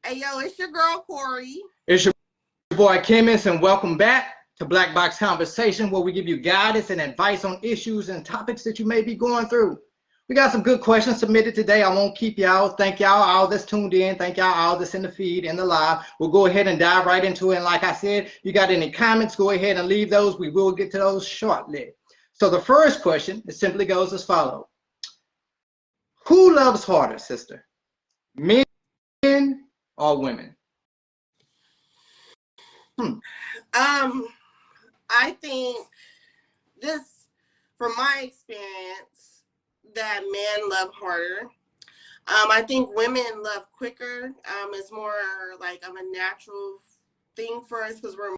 Hey, yo, it's your girl, Corey. It's your boy, Chemist, and welcome back to Black Box Conversation, where we give you guidance and advice on issues and topics that you may be going through. We got some good questions submitted today. I won't keep y'all. Thank y'all all that's tuned in. Thank y'all all that's in the feed and the live. We'll go ahead and dive right into it. And like I said, you got any comments, go ahead and leave those. We will get to those shortly. So the first question, it simply goes as follows. Who loves harder, sister? Men or women? I think this, from my experience, that men love harder. I think women love quicker. It's more like of a natural thing for us because we're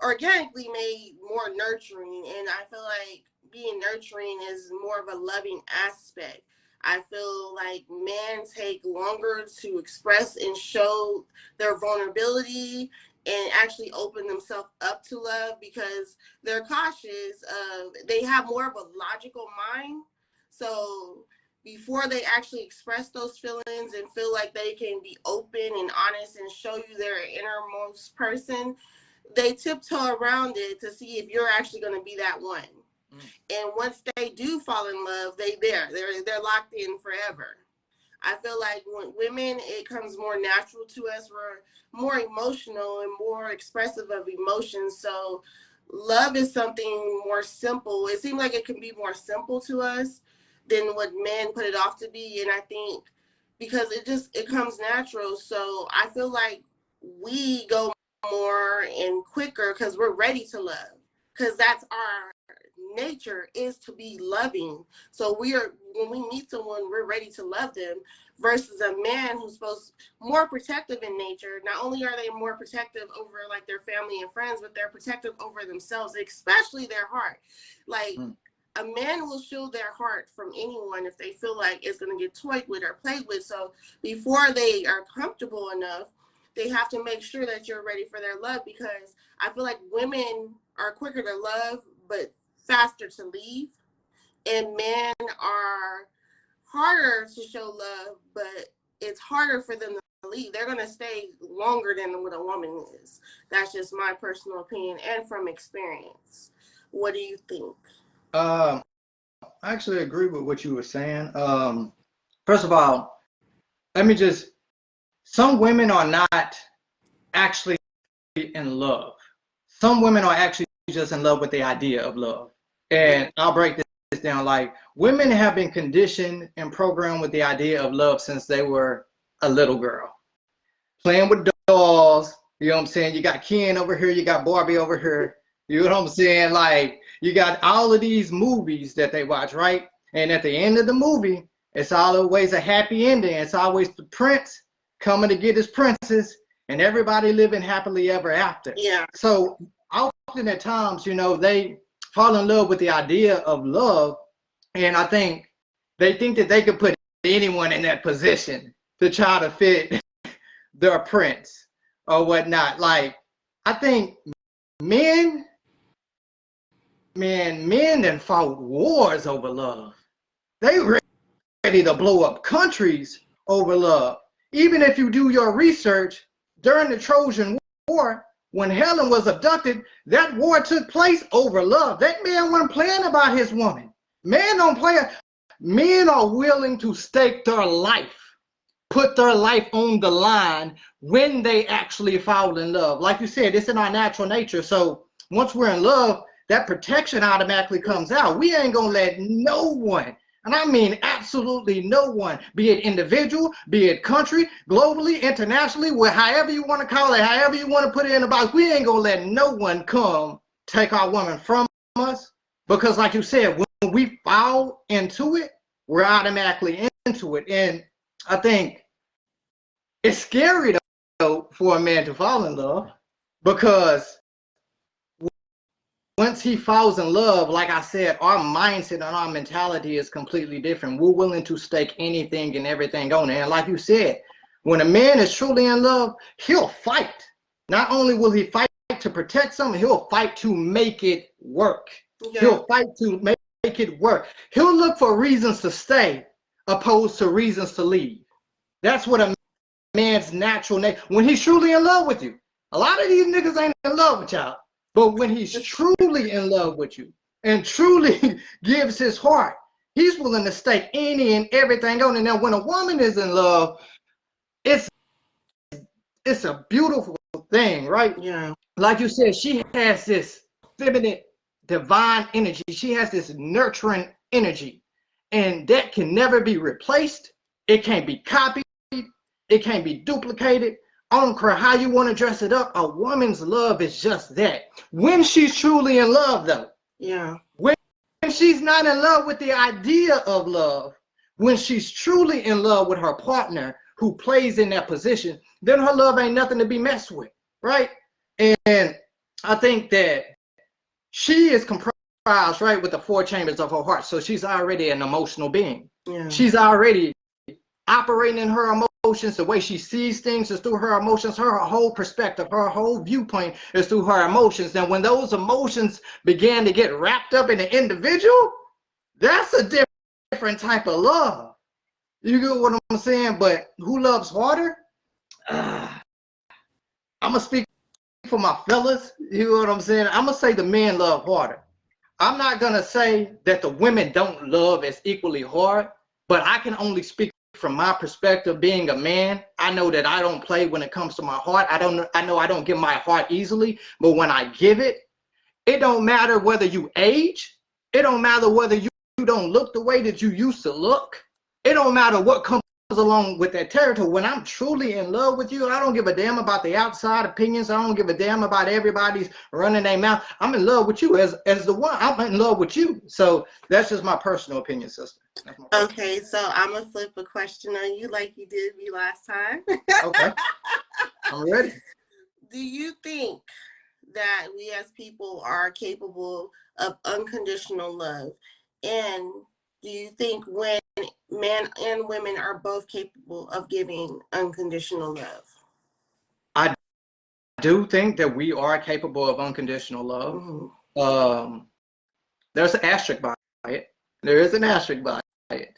organically made more nurturing, and I feel like being nurturing is more of a loving aspect. I feel like men take longer to express and show their vulnerability and actually open themselves up to love because they're cautious of, they have more of a logical mind. So before they actually express those feelings and feel like they can be open and honest and show you their innermost person, they tiptoe around it to see if you're actually going to be that one. And once they do fall in love, they're locked in forever. I feel like when women, it comes more natural to us. We're more emotional and more expressive of emotions. So love is something more simple. It seems like it can be more simple to us than what men put it off to be. And I think because it comes natural. So I feel like we go more and quicker because we're ready to love, because that's our nature, is to be loving. So when we meet someone, we're ready to love them, versus a man who's supposed more protective in nature. Not only are they more protective over like their family and friends, but they're protective over themselves, especially their heart. Like a man will shield their heart from anyone if they feel like it's going to get toyed with or played with. So before they are comfortable enough, they have to make sure that you're ready for their love, because I feel like women are quicker to love but faster to leave, and men are harder to show love, but it's harder for them to leave. They're going to stay longer than what a woman is. That's just my personal opinion and from experience. What do you think? I actually agree with what you were saying. First of all, let me just, some women are not actually in love. Some women are actually just in love with the idea of love. And I'll break this down. Like, women have been conditioned and programmed with the idea of love since they were a little girl. Playing with dolls, you know what I'm saying? You got Ken over here, you got Barbie over here. You know what I'm saying? Like, you got all of these movies that they watch, right? And at the end of the movie, it's always a happy ending. It's always the prince coming to get his princess and everybody living happily ever after. Yeah. So often at times, you know, they fall in love with the idea of love. And I think they think that they could put anyone in that position to try to fit their prince or whatnot. Like, I think men that fought wars over love. They ready to blow up countries over love. Even if you do your research, during the Trojan War, when Helen was abducted, that war took place over love. That man wasn't playing about his woman. Men don't play. Men are willing to stake their life, put their life on the line when they actually fall in love. Like you said, it's in our natural nature. So once we're in love, that protection automatically comes out. We ain't gonna let no one, and I mean absolutely no one, be it individual, be it country, globally, internationally, however you want to call it, however you want to put it in a box, we ain't gonna let no one come take our woman from us. Because like you said, when we fall into it, we're automatically into it. And I think it's scary though for a man to fall in love, because once he falls in love, like I said, our mindset and our mentality is completely different. We're willing to stake anything and everything on it. And like you said, when a man is truly in love, he'll fight. Not only will he fight to protect something, he'll fight to make it work. Yeah. He'll fight to make it work. He'll look for reasons to stay opposed to reasons to leave. That's what a man's natural nature. When he's truly in love with you. A lot of these niggas ain't in love with y'all. But when he's truly in love with you and truly gives his heart, he's willing to stake any and everything on it. Now, when a woman is in love, it's a beautiful thing, right? Yeah. Like you said, she has this feminine, divine energy. She has this nurturing energy, and that can never be replaced. It can't be copied. It can't be duplicated. I don't care how you want to dress it up. A woman's love is just that. When she's truly in love, though. Yeah. When she's not in love with the idea of love, when she's truly in love with her partner who plays in that position, then her love ain't nothing to be messed with, right? And I think that she is comprised, right, with the four chambers of her heart. So she's already an emotional being. Yeah. She's already operating in her emotions. The way she sees things is through her emotions. Her whole perspective, her whole viewpoint is through her emotions. And when those emotions began to get wrapped up in the individual, that's a different type of love. You get what I'm saying? But who loves harder? I'm going to speak for my fellas. You know what I'm saying? I'm going to say the men love harder. I'm not going to say that the women don't love as equally hard, but I can only speak from my perspective. Being a man, I know that I don't play when it comes to my heart. I know I don't give my heart easily, but when I give it, it don't matter whether you age. It don't matter whether you don't look the way that you used to look. It don't matter what comes along with that territory. When I'm truly in love with you, I don't give a damn about the outside opinions. I don't give a damn about everybody's running their mouth. I'm in love with you as the one. I'm in love with you. So that's just my personal opinion, sister. Okay, so I'm gonna flip a question on you like you did me last time. Okay, I'm ready. Do you think that we as people are capable of unconditional love? And do you think when men and women are both capable of giving unconditional love? I do think that we are capable of unconditional love. Mm-hmm. There's an asterisk by it. There is an asterisk by it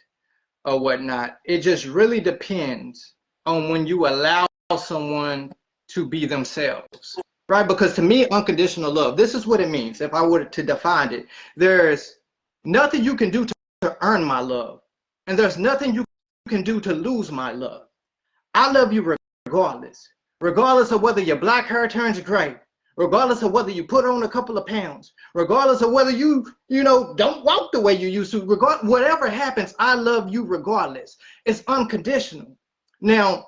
or whatnot. It just really depends on when you allow someone to be themselves, right? Because to me, unconditional love, this is what it means. If I were to define it, there's nothing you can do to earn my love, and there's nothing you can do to lose my love. I love you regardless of whether your black hair turns gray, regardless of whether you put on a couple of pounds, regardless of whether you don't walk the way you used to, whatever happens, I love you regardless. It's unconditional. Now,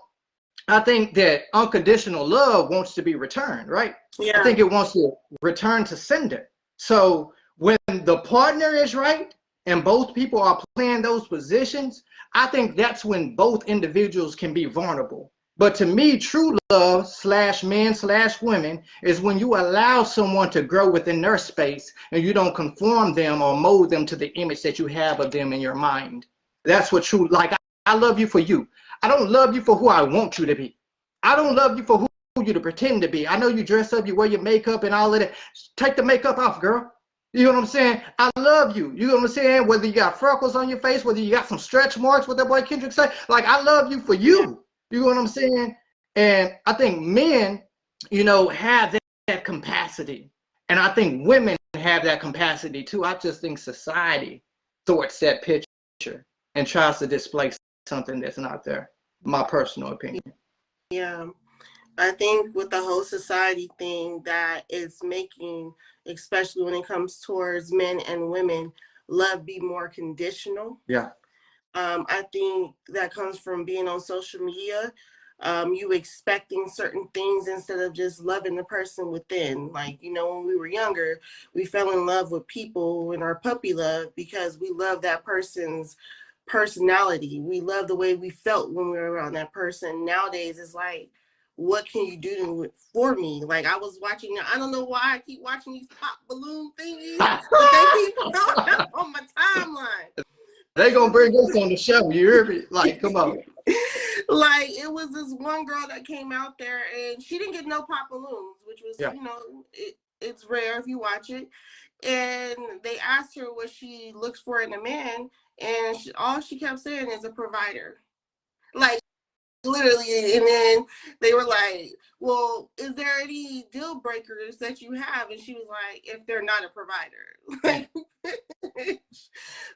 I think that unconditional love wants to be returned, right? Yeah. I think it wants to return to sender. So when the partner is right and both people are playing those positions, I think that's when both individuals can be vulnerable. But to me, true love /men/women is when you allow someone to grow within their space and you don't conform them or mold them to the image that you have of them in your mind. That's what true, like I love you for you. I don't love you for who I want you to be. I don't love you for who you to pretend to be. I know you dress up, you wear your makeup and all of that. Take the makeup off, girl. You know what I'm saying? I love you. You know what I'm saying? Whether you got freckles on your face, whether you got some stretch marks, what that boy Kendrick say, like I love you for you. You know what I'm saying? And I think men, have that capacity. And I think women have that capacity too. I just think society sorts that picture and tries to display something that's not there. My personal opinion. Yeah. I think with the whole society thing that is making, especially when it comes towards men and women, love be more conditional. Yeah. I think that comes from being on social media. You expecting certain things instead of just loving the person within. Like, when we were younger, we fell in love with people in our puppy love because we love that person's personality. We love the way we felt when we were around that person. Nowadays, it's like, what can you do for me? Like I was watching, I don't know why I keep watching these pop balloon thingies, but they keep throwing up on my timeline. They gonna bring us on the show. You hear me? Like, come on. Like it was this one girl that came out there and she didn't get no pop balloons, which was, it's rare if you watch it. And they asked her what she looks for in a man, and all she kept saying is a provider. Like literally. And then they were like, well, is there any deal breakers that you have? And she was like, if they're not a provider. Like,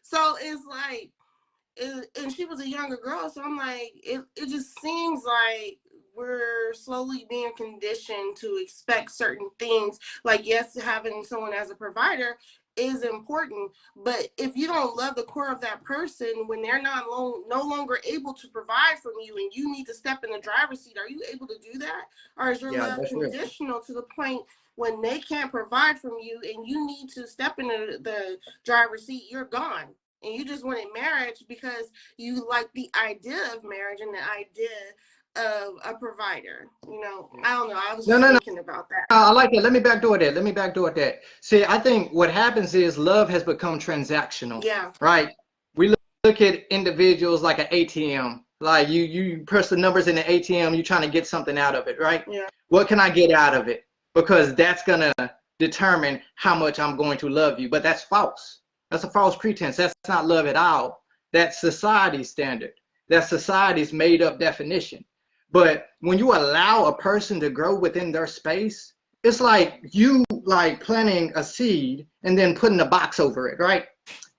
so it's like, and she was a younger girl, so I'm like, it just seems like we're slowly being conditioned to expect certain things. Like, yes, having someone as a provider is important, but if you don't love the core of that person when they're no longer able to provide from you and you need to step in the driver's seat, are you able to do that? Or is your love conditional to the point when they can't provide from you and you need to step in the driver's seat, you're gone? And you just wanted marriage because you like the idea of marriage and the idea of a provider. You know, I don't know. I was just thinking about that. I like it. Let me backdoor that. See, I think what happens is love has become transactional. Yeah. Right? We look at individuals like an ATM. Like you press the numbers in the ATM, you're trying to get something out of it, right? Yeah. What can I get out of it? Because that's going to determine how much I'm going to love you. But that's false. That's a false pretense. That's not love at all. That's society's standard. That's society's made up definition. But when you allow a person to grow within their space, it's like you like planting a seed and then putting a box over it, right?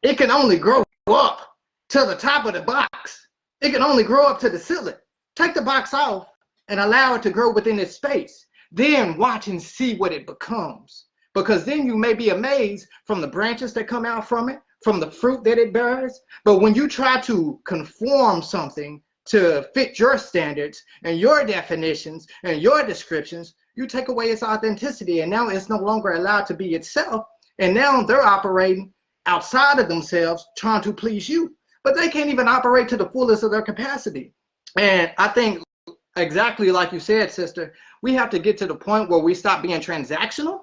It can only grow up to the top of the box. It can only grow up to the ceiling. Take the box off and allow it to grow within its space. Then watch and see what it becomes. Because then you may be amazed from the branches that come out from it, from the fruit that it bears. But when you try to conform something to fit your standards and your definitions and your descriptions, you take away its authenticity, and now it's no longer allowed to be itself. And now they're operating outside of themselves, trying to please you. But they can't even operate to the fullest of their capacity. And I think exactly like you said, sister, we have to get to the point where we stop being transactional,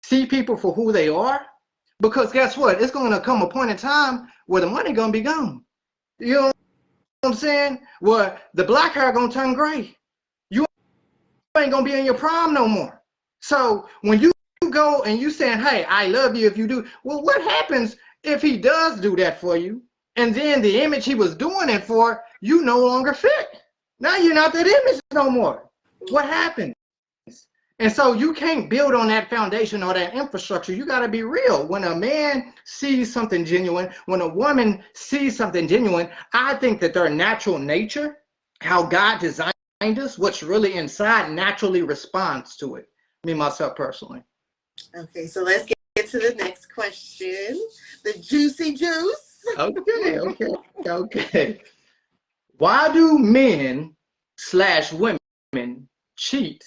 see people for who they are, because guess what? It's going to come a point in time where the money going to be gone. You know what I'm saying? Where the black hair going to turn gray. You ain't going to be in your prime no more. So when you go and you saying, hey, I love you if you do, well, what happens if he does do that for you? And then the image he was doing it for, you no longer fit. Now you're not that image no more. What happens? And so you can't build on that foundation or that infrastructure. You got to be real. When a man sees something genuine, when a woman sees something genuine, I think that their natural nature, how God designed us, what's really inside, naturally responds to it. Me, myself, personally. Okay, so let's get to the next question. The juicy juice. Okay. Why do men / women cheat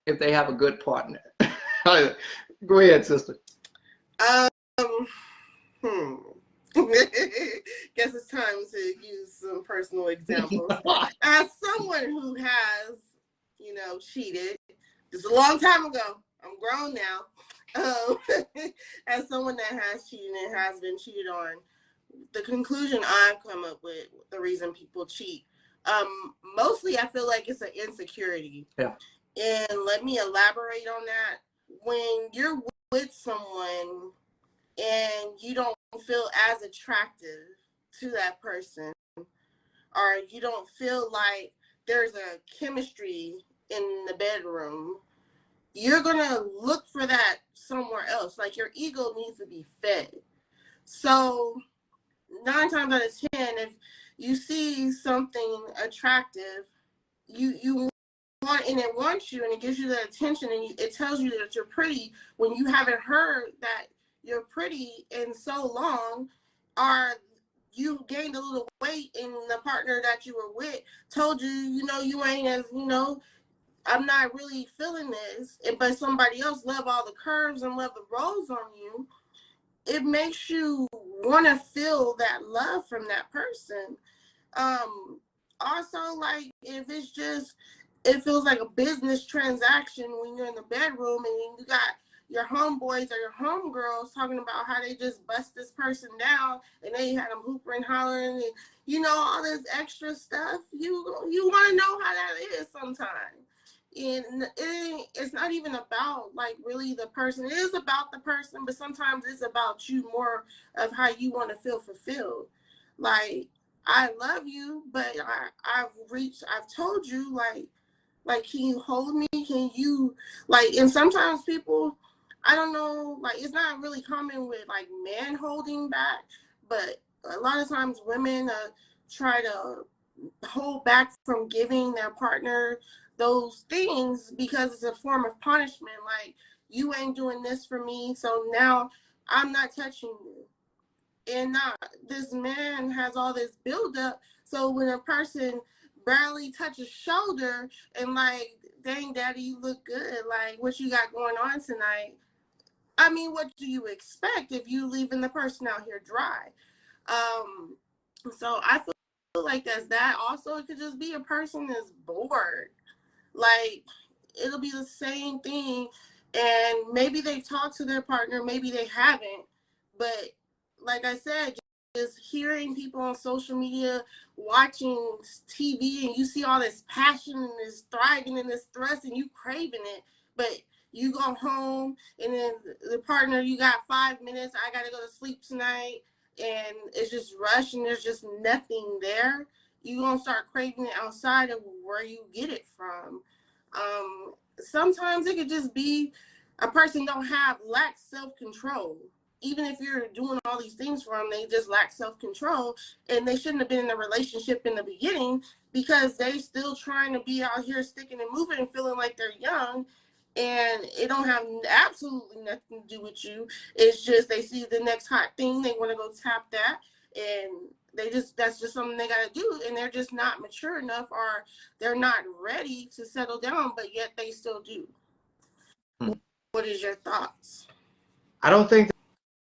if they have a good partner? Go ahead, sister. Guess it's time to use some personal examples. As someone who has, cheated, just a long time ago, I'm grown now. As someone that has cheated and has been cheated on, the conclusion I've come up with, the reason people cheat, mostly I feel like it's an insecurity. Yeah. And let me elaborate on that. When you're with someone and you don't feel as attractive to that person, or you don't feel like there's a chemistry in the bedroom, you're going to look for that somewhere else. Like, your ego needs to be fed. So 9 times out of 10, if you see something attractive, you want, and it wants you, and it gives you the attention, and it tells you that you're pretty when you haven't heard that you're pretty in so long, or you gained a little weight and the partner that you were with told you, you ain't as, I'm not really feeling this, but somebody else love all the curves and love the rolls on you. It makes you want to feel that love from that person. Also, like, if it's just, it feels like a business transaction when you're in the bedroom and you got your homeboys or your homegirls talking about how they just bust this person down and they had them hooping and hollering and, all this extra stuff. You want to know how that is sometimes. And it's not even about, like, really the person. It is about the person, but sometimes it's about you more of how you want to feel fulfilled. Like, I love you, but I've told you, like, can you hold me? Can you, like, and sometimes people, I don't know, like, it's not really common with, like, men holding back, but a lot of times women try to hold back from giving their partner those things because it's a form of punishment. Like, you ain't doing this for me, so now I'm not touching you. And not this man has all this buildup. So when a person barely touches shoulder and like, dang, daddy, you look good. Like, what you got going on tonight? I mean, what do you expect if you leaving the person out here dry? Um, so I feel like that's that. Also, it could just be a person that's bored. Like, it'll be the same thing, and maybe they talked to their partner, maybe they haven't, but like I said, just hearing people on social media, watching TV, and you see all this passion and this thriving and this thrust, and you craving it, but you go home and then the partner, you got 5 minutes, I gotta go to sleep tonight, and it's just rush and there's just nothing there. You're gonna start craving it outside of where you get it from. Sometimes it could just be a person don't have lack self-control. Even if you're doing all these things for them, they just lack self-control, and they shouldn't have been in a relationship in the beginning because they still trying to be out here sticking and moving and feeling like they're young, and it don't have absolutely nothing to do with you. It's just they see the next hot thing, they want to go tap that, and that's just something they got to do, and they're just not mature enough, or they're not ready to settle down, but yet they still do. What is your thoughts? I don't think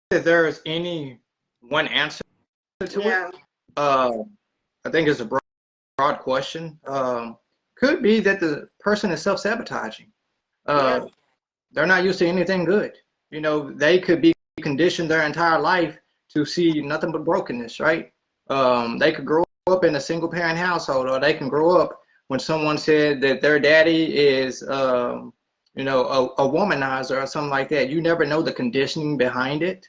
that there is any one answer to it. I think it's a broad question. Could be that the person is self-sabotaging. They're not used to anything good. You know, they could be conditioned their entire life to see nothing but brokenness, right? They could grow up in a single parent household, or they can grow up when someone said that their daddy is, you know, a womanizer or something like that. You never know the conditioning behind it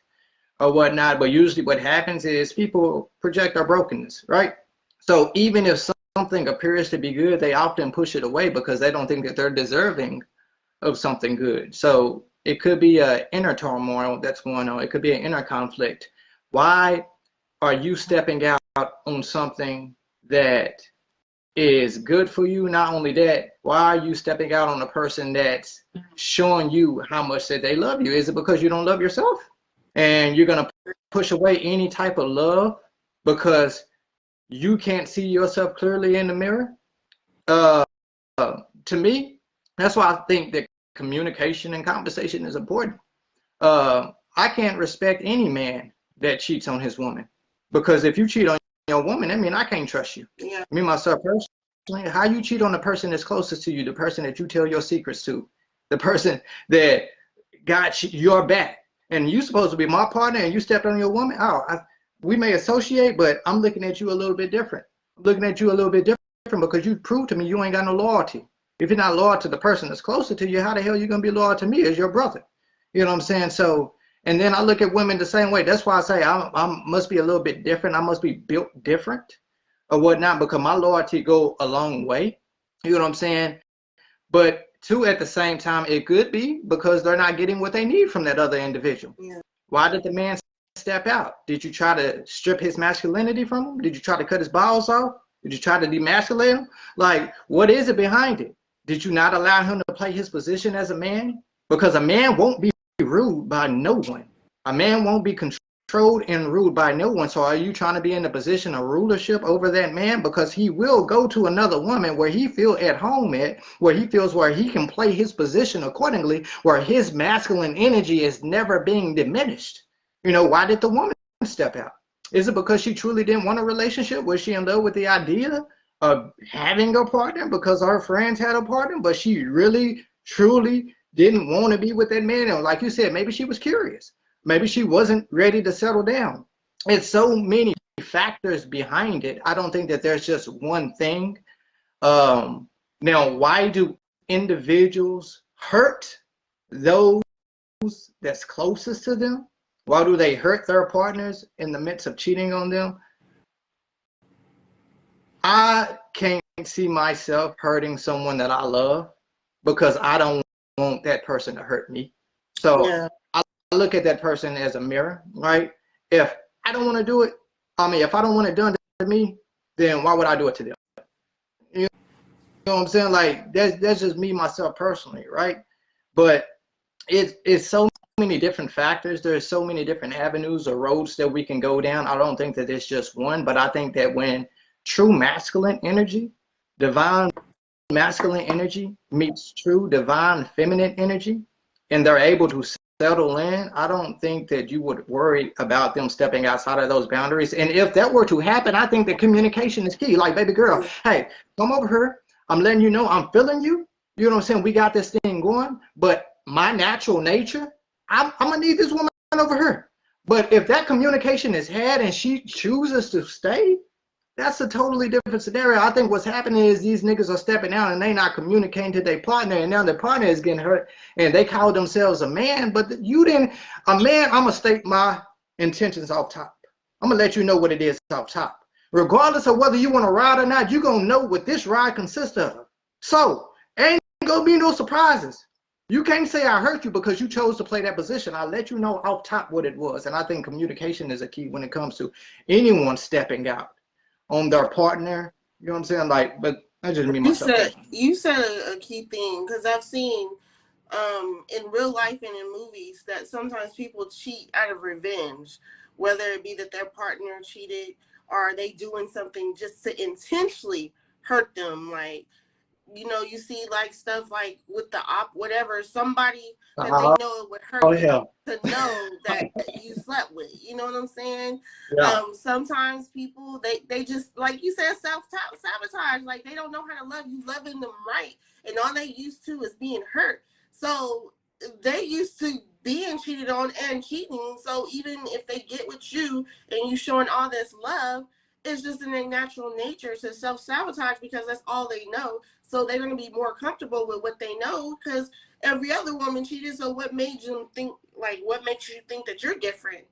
or whatnot, but usually what happens is people project their brokenness, right? So even if something appears to be good, they often push it away because they don't think that they're deserving of something good. So it could be an inner turmoil that's going on. It could be an inner conflict. Why are you stepping out on something that is good for you? Not only that, why are you stepping out on a person that's showing you how much that they love you? Is it because you don't love yourself? And you're going to push away any type of love because you can't see yourself clearly in the mirror? To me, that's why I think that communication and conversation is important. I can't respect any man that cheats on his woman, because if you cheat on your woman, I mean, I can't trust you. Yeah. Me, myself personally, how you cheat on the person that's closest to you, the person that you tell your secrets to, the person that got your back, and you supposed to be my partner, and you stepped on your woman. We may associate, but I'm looking at you a little bit different. I'm looking at you a little bit different because you proved to me you ain't got no loyalty. If you're not loyal to the person that's closer to you, how the hell are you gonna be loyal to me as your brother? You know what I'm saying? So, and then I look at women the same way. That's why I say I must be a little bit different. I must be built different or whatnot, because my loyalty go a long way. You know what I'm saying? But two, at the same time, it could be because they're not getting what they need from that other individual. Yeah. Why did the man step out? Did you try to strip his masculinity from him? Did you try to cut his balls off? Did you try to demasculate him? Like, what is it behind it? Did you not allow him to play his position as a man? Because a man won't be ruled by no one. A man won't be controlled and ruled by no one. So are you trying to be in a position of rulership over that man? Because he will go to another woman where he feels at home at, where he feels where he can play his position accordingly, where his masculine energy is never being diminished. You know, why did the woman step out? Is it because she truly didn't want a relationship? Was she in love with the idea of having a partner because her friends had a partner, but she really, truly didn't want to be with that man? And like you said, maybe she was curious. Maybe she wasn't ready to settle down. It's so many factors behind it. I don't think that there's just one thing. Now, why do individuals hurt those that's closest to them? Why do they hurt their partners in the midst of cheating on them? I can't see myself hurting someone that I love because I don't want that person to hurt me. So Yeah. I look at that person as a mirror, right? If I don't want to do it, if I don't want it done to me, then why would I do it to them? You know what I'm saying? Like that's just me, myself personally, right? But it's so many different factors. There's so many different avenues or roads that we can go down. I don't think that it's just one, but I think that when true masculine energy, divine masculine energy meets true divine feminine energy, and they're able to settle in, I don't think that you would worry about them stepping outside of those boundaries. And if that were to happen, I think that communication is key. Like, baby girl, hey, come over here. I'm letting you know I'm feeling you. You know what I'm saying? We got this thing going, but my natural nature, I'm gonna need this woman over here. But if that communication is had and she chooses to stay, that's a totally different scenario. I think what's happening is these niggas are stepping out and they not communicating to their partner, and now their partner is getting hurt, and they call themselves a man, but you didn't. A man, I'm gonna state my intentions off top. I'm gonna let you know what it is off top. Regardless of whether you want to ride or not, you're gonna know what this ride consists of. So ain't gonna be no surprises. You can't say I hurt you because you chose to play that position. I'll let you know off top what it was. And I think communication is a key when it comes to anyone stepping out on their partner. You know what I'm saying? Like, but I just mean myself. You said a key thing, because I've seen in real life and in movies that sometimes people cheat out of revenge, whether it be that their partner cheated or they doing something just to intentionally hurt them. Like, you know, you see like stuff like with the whatever, somebody that they know would hurt you to know that you slept with. You know what I'm saying? Yeah. Sometimes people they just, like you said, self-sabotage. Like, they don't know how to love you, loving them right, and all they used to is being hurt. So they used to being cheated on and cheating. So even if they get with you and you showing all this love, it's just in their natural nature to self-sabotage because that's all they know. So they're going to be more comfortable with what they know because every other woman cheated. So what made you think, like, what makes you think that you're different?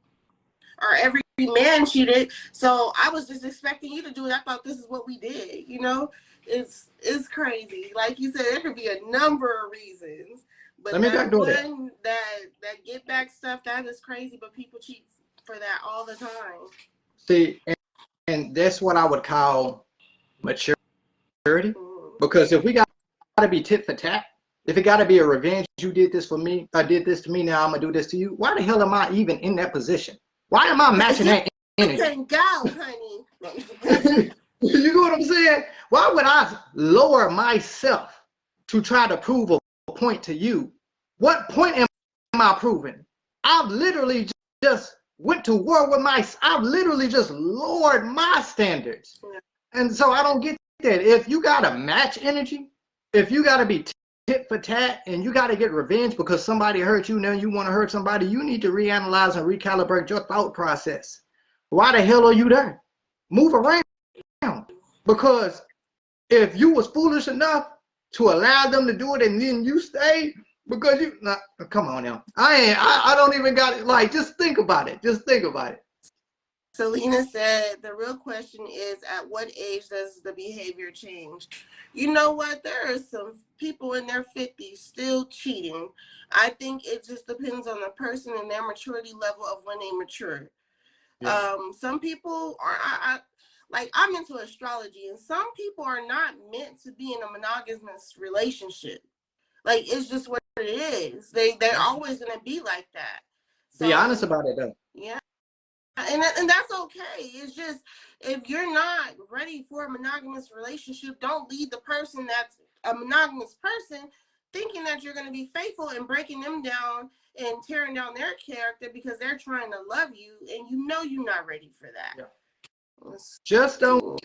Or every man cheated. So I was just expecting you to do it. I thought this is what we did. You know, it's crazy. Like you said, there could be a number of reasons. But that one, that get back stuff, that is crazy. But people cheat for that all the time. See, and that's what I would call maturity. Because if we got to be tit for tat, if it got to be a revenge, you did this for me, I did this to me, now I'm going to do this to you. Why the hell am I even in that position? Why am I matching that energy? You can go, honey. You know what I'm saying? Why would I lower myself to try to prove a point to you? What point am I proving? I've literally just went to war with I've literally just lowered my standards. And so I don't get that. If you got to match energy, if you got to be tit for tat and you got to get revenge because somebody hurt you, now you want to hurt somebody, you need to reanalyze and recalibrate your thought process. Why the hell are you there? Move around. Because if you was foolish enough to allow them to do it and then you stayed, because you, come on now. I don't even got it. Like, just think about it. Just think about it. Selena said, the real question is, at what age does the behavior change? You know what? There are some people in their 50s still cheating. I think it just depends on the person and their maturity level of when they mature. Yeah. Some people are, like, I'm into astrology, and some people are not meant to be in a monogamous relationship. Like, it's just what it is. They're always going to be like that. So, be honest about it, though. Yeah. And that's okay. It's just, if you're not ready for a monogamous relationship, don't lead the person that's a monogamous person thinking that you're going to be faithful and breaking them down and tearing down their character because they're trying to love you and you know you're not ready for that. Yeah. Just don't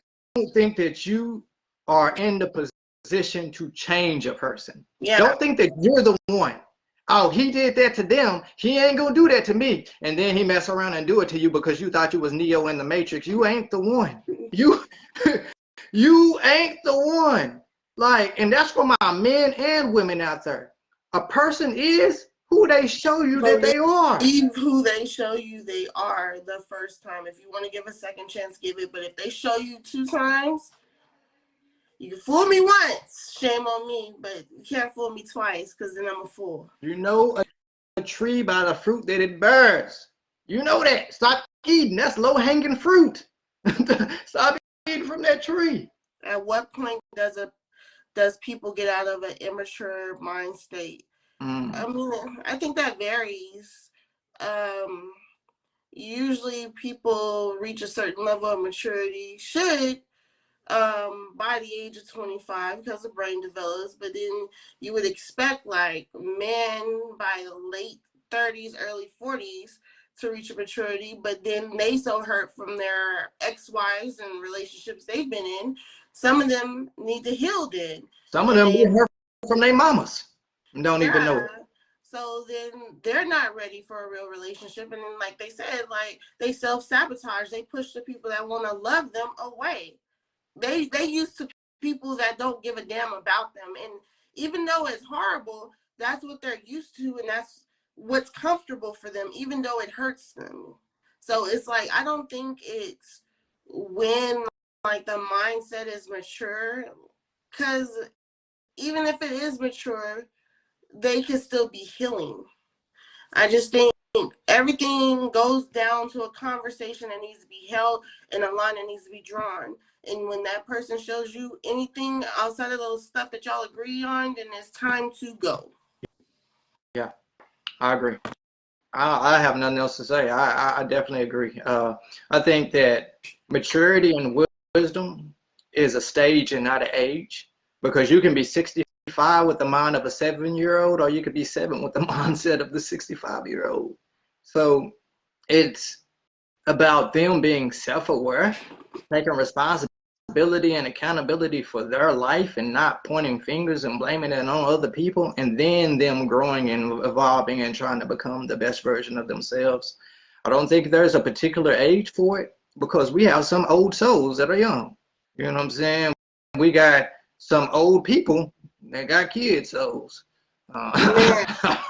think that you are in the position to change a person. Yeah. Don't think that you're the one. Oh, he did that to them. He ain't gonna do that to me. And then he mess around and do it to you because you thought you was Neo in the Matrix. You ain't the one. You ain't the one. Like, and that's for my men and women out there. A person is who they show you that they are. Who they show you they are the first time. If you want to give a second chance, give it. But if they show you 2 times, You can fool me once, shame on me, but you can't fool me twice, because then I'm a fool. You know a tree by the fruit that it bears. You know that. Stop eating. That's low-hanging fruit. Stop eating from that tree. At what point does people get out of an immature mind state? I mean, I think that varies. Usually people reach a certain level of maturity, should, by the age of 25, because the brain develops, but then you would expect like men by the late 30s, early 40s to reach a maturity, but then they so hurt from their ex-wives and relationships they've been in. Some of them need to heal then. Some of them get hurt from their mamas and don't even know it. So then they're not ready for a real relationship. And then, like they said, like they self-sabotage. They push the people that want to love them away. They used to people that don't give a damn about them. And even though it's horrible, that's what they're used to. And that's what's comfortable for them, even though it hurts them. So it's like, I don't think it's when like the mindset is mature, because even if it is mature, they can still be healing. I just think everything goes down to a conversation that needs to be held and a line that needs to be drawn. And when that person shows you anything outside of those stuff that y'all agree on, then it's time to go. Yeah, I agree. I have nothing else to say. I definitely agree. I think that maturity and wisdom is a stage and not an age, because you can be 65 with the mind of a 7-year-old, or you could be 7 with the mindset of the 65-year-old. So it's about them being self-aware, taking responsibility and accountability for their life and not pointing fingers and blaming it on other people, and then them growing and evolving and trying to become the best version of themselves. I don't think there's a particular age for it, because we have some old souls that are young. You know what I'm saying? We got some old people that got kids souls. Man,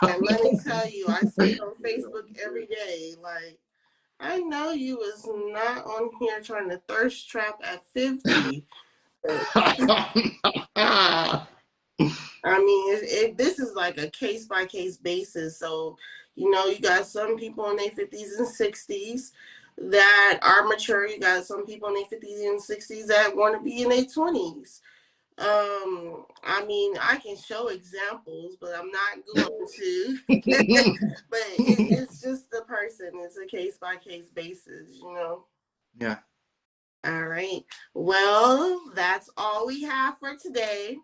and let me tell you, I see it on Facebook every day. Like, I know you was not on here trying to thirst trap at 50. I mean, this is like a case-by-case basis. So, you know, you got some people in their 50s and 60s that are mature. You got some people in their 50s and 60s that want to be in their 20s. I mean, I can show examples, but I'm not going to. But it's just the person. It's a case-by-case basis, you know? Yeah. All right. Well, that's all we have for today.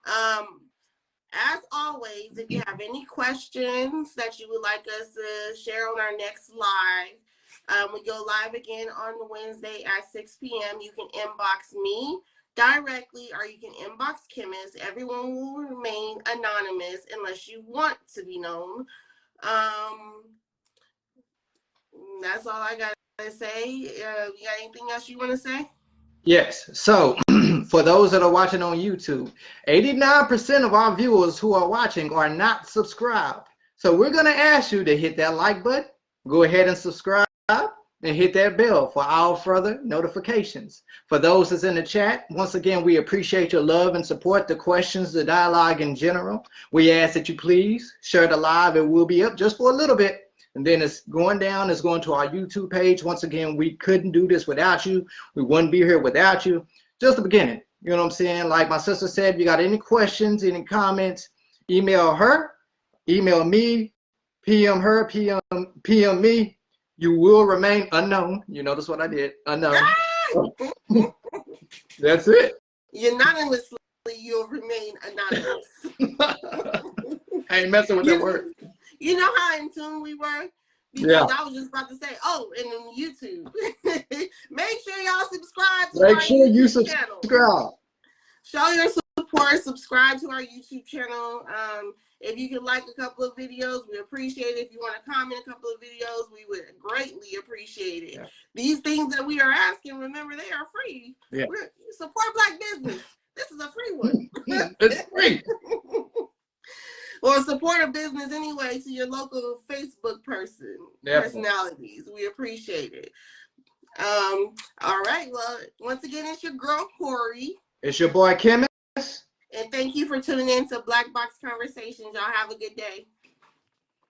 As always, if you have any questions that you would like us to share on our next live, we go live again on Wednesday at 6 p.m. You can inbox me directly, or you can inbox Chemist. Everyone will remain anonymous unless you want to be known. That's all I got to say. You got anything else you want to say? Yes. So for those that are watching on YouTube, 89% of our viewers who are watching are not subscribed. So we're going to ask you to hit that like button, go ahead and subscribe, and hit that bell for all further notifications. For those that's in the chat, once again, we appreciate your love and support, the questions, the dialogue in general. We ask that you please share the live. It will be up just for a little bit, and then it's going down. It's going to our YouTube page. Once again, we couldn't do this without you. We wouldn't be here without you. Just the beginning. You know what I'm saying? Like my sister said, if you got any questions, any comments, email her, email me, PM her, PM me. You will remain unknown. You notice what I did? Unknown. That's it. Anonymously, you'll remain anonymous. I ain't messing with that word. You know how in tune we were? Because I was just about to say, oh, and on YouTube. Make sure y'all subscribe to our YouTube channel. Show your support. Subscribe to our YouTube channel. If you can like a couple of videos, we appreciate it. If you want to comment a couple of videos, we would greatly appreciate it. Yeah. These things that we are asking, remember, they are free. Yeah. Support Black business. This is a free one. It's free. Or support a business anyway to your local Facebook personalities. We appreciate it. All right. Well, once again, it's your girl, Corey. It's your boy Chemist. And thank you for tuning in to Black Box Conversations. Y'all have a good day.